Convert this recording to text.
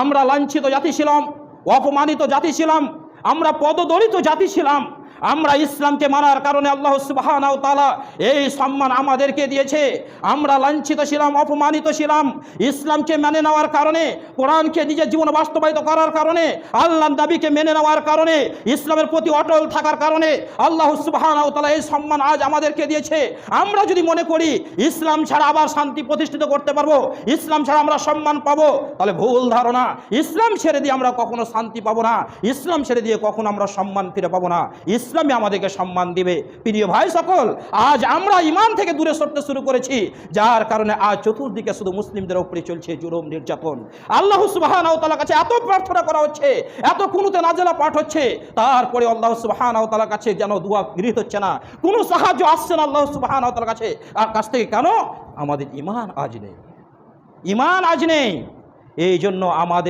আমরা লাঞ্ছিত জাতি ছিলাম, অপমানিত জাতি ছিলাম, আমরা পদদলিত জাতি ছিলাম। আমরা ইসলামকে মানার কারণে আল্লাহ সুবহানাহু ওয়া তাআলা এই সম্মান আমাদেরকে দিয়েছে। আমরা লাঞ্ছিত ছিলাম, অপমানিত ছিলাম, ইসলামকে মেনে নেওয়ার কারণে, কোরআনকে নিজের জীবনে বাস্তবায়িত করার কারণে, আল্লাহর নবীকে মেনে নেওয়ার কারণে, ইসলামের প্রতি অটল থাকার কারণে আল্লাহ সুবহানাহু ওয়া তাআলা এই সম্মান আজ আমাদেরকে দিয়েছে। আমরা যদি মনে করি ইসলাম ছাড়া আবার শান্তি প্রতিষ্ঠিত করতে পারবো, ইসলাম ছাড়া আমরা সম্মান পাবো, তাহলে ভুল ধারণা। ইসলাম ছেড়ে দিয়ে আমরা কখনো শান্তি পাবো না, ইসলাম ছেড়ে দিয়ে কখনো আমরা সম্মান ফিরে পাবো না। ইসলামই আমাদেরকে সম্মান দিবে। প্রিয় ভাই সকল, আজ আমরা ঈমান থেকে দূরে সরতে শুরু করেছি, যার কারণে আজ চতুর্দিকে শুধু মুসলিমদের উপরে চলছে জুলুম, নির্যাতন। আল্লাহ সুবহানাহু ওয়া তাআলার কাছে এত প্রার্থনা করা হচ্ছে, এত কুনুতে নাজেলা পাঠ হচ্ছে, তারপরে আল্লাহ সুবহানাহু ওয়া তাআলার কাছে যেন দোয়া গৃহীত হচ্ছে না, কোনো সাহায্য আসছে না আল্লাহ সুবহানাহু ওয়া তাআলার কাছ থেকে। কেন? আমাদের ঈমান আজ নেই, ঈমান আজ নেই। এই জন্য আমাদের